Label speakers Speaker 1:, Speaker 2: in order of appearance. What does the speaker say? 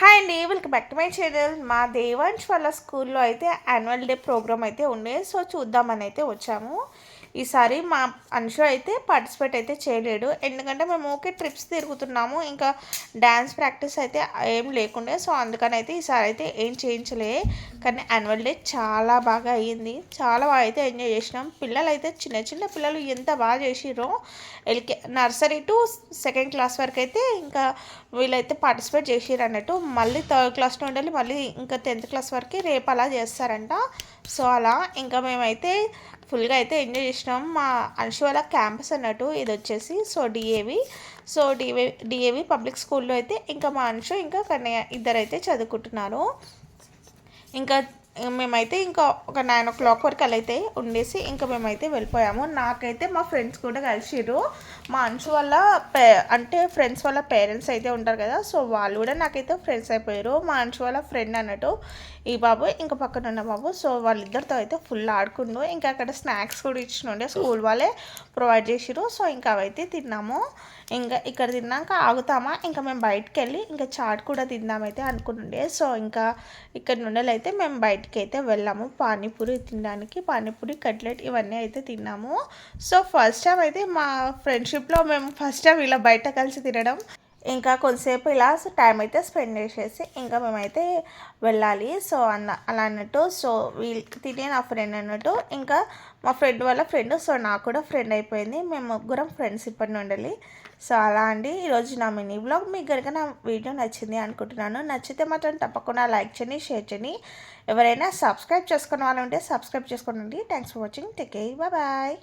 Speaker 1: Hi అండి, welcome back to my channel. మా దేవాంశ్ వాళ్ళ స్కూల్లో అయితే యాన్యువల్ డే ప్రోగ్రామ్ అయితే ఉండే, సో చూద్దామని అయితే వచ్చాము. ఈసారి మా అంశు అయితే పార్టిసిపేట్ అయితే చేయలేడు, ఎందుకంటే మేము ఓకే ట్రిప్స్ తిరుగుతున్నాము, ఇంకా డ్యాన్స్ ప్రాక్టీస్ అయితే ఏం లేకుండే. సో అందుకని అయితే ఈసారి అయితే ఏం చేయించలే. కానీ యాన్యువల్ డే చాలా బాగా అయ్యింది, చాలా బాగా అయితే ఎంజాయ్ చేసినాం. పిల్లలు అయితే చిన్న చిన్న పిల్లలు ఎంత బాగా చేసిర్రో. నర్సరీ టు సెకండ్ క్లాస్ వరకు అయితే ఇంకా వీళ్ళైతే పార్టిసిపేట్ చేసిర్రు అన్నట్టు. మళ్ళీ థర్డ్ క్లాస్ నుండి మళ్ళీ ఇంకా 10th క్లాస్ వరకు రేపు అలా చేస్తారంట. సో అలా ఇంకా మేమైతే ఫుల్గా అయితే ఎంజాయ్ చేసినాం. మా అంశు వాళ్ళ క్యాంపస్ అన్నట్టు ఇది వచ్చేసి. సో డిఏవి పబ్లిక్ స్కూల్లో అయితే ఇంకా మా అంశు ఇంకా కన్నయ్య ఇద్దరైతే చదువుకుంటున్నారు. ఇంకా మేమైతే ఇంకా ఒక 9 o'clock వరకు అలా అయితే ఉండేసి ఇంకా మేమైతే వెళ్ళిపోయాము. నాకైతే మా ఫ్రెండ్స్ కూడా కలిసిర్రు. మా అంశు వాళ్ళ అంటే ఫ్రెండ్స్ వాళ్ళ పేరెంట్స్ అయితే ఉంటారు కదా, సో వాళ్ళు కూడా నాకైతే ఫ్రెండ్స్ అయిపోయారు. మా అంశు వాళ్ళ ఫ్రెండ్ అన్నట్టు ఈ బాబు, ఇంకా పక్కన ఉన్న బాబు. సో వాళ్ళిద్దరితో అయితే ఫుల్ ఆడుకుండు. ఇంకా అక్కడ స్నాక్స్ కూడా ఇచ్చినుండే, స్కూల్ వాళ్ళే ప్రొవైడ్ చేసిరు. సో ఇంకా అవైతే తిన్నాము. ఇంకా ఇక్కడ తిన్నాక ఆగుతామా, ఇంకా మేము బయటకు వెళ్ళి ఇంకా చాట్ కూడా తిందామైతే అనుకుంటుండే. సో ఇంకా ఇక్కడ నుండి అయితే మేము బయటికి అయితే వెళ్ళాము పానీపూరి తినడానికి. పానీపూరి కట్లెట్ ఇవన్నీ అయితే తిన్నాము. సో ఫస్ట్ టైం అయితే మా ఫ్రెండ్షిప్లో మేము ఫస్ట్ టైం ఇలా బయట కలిసి తినడం. ఇంకా కొంతసేపు ఇలా టైం అయితే స్పెండ్ చేసేసి ఇంకా మేమైతే వెళ్ళాలి. సో అలా అన్నట్టు. సో వీళ్ళు తినే నా ఫ్రెండ్ అన్నట్టు, ఇంకా మా ఫ్రెండ్ వాళ్ళ ఫ్రెండ్. సో నాకు కూడా ఫ్రెండ్ అయిపోయింది. మేము ముగ్గురం ఫ్రెండ్స్ ఇప్పటి నుండి. సో అలా అండి ఈరోజు నా మినీ బ్లాగ్. మీకు కనుక నా వీడియో నచ్చింది అనుకుంటున్నాను. నచ్చితే మాత్రం తప్పకుండా లైక్ చేయండి, షేర్ చేయండి. ఎవరైనా సబ్స్క్రైబ్ చేసుకున్న వాళ్ళు ఉంటే సబ్స్క్రైబ్ చేసుకోండి. Thanks for watching. Take care, bye.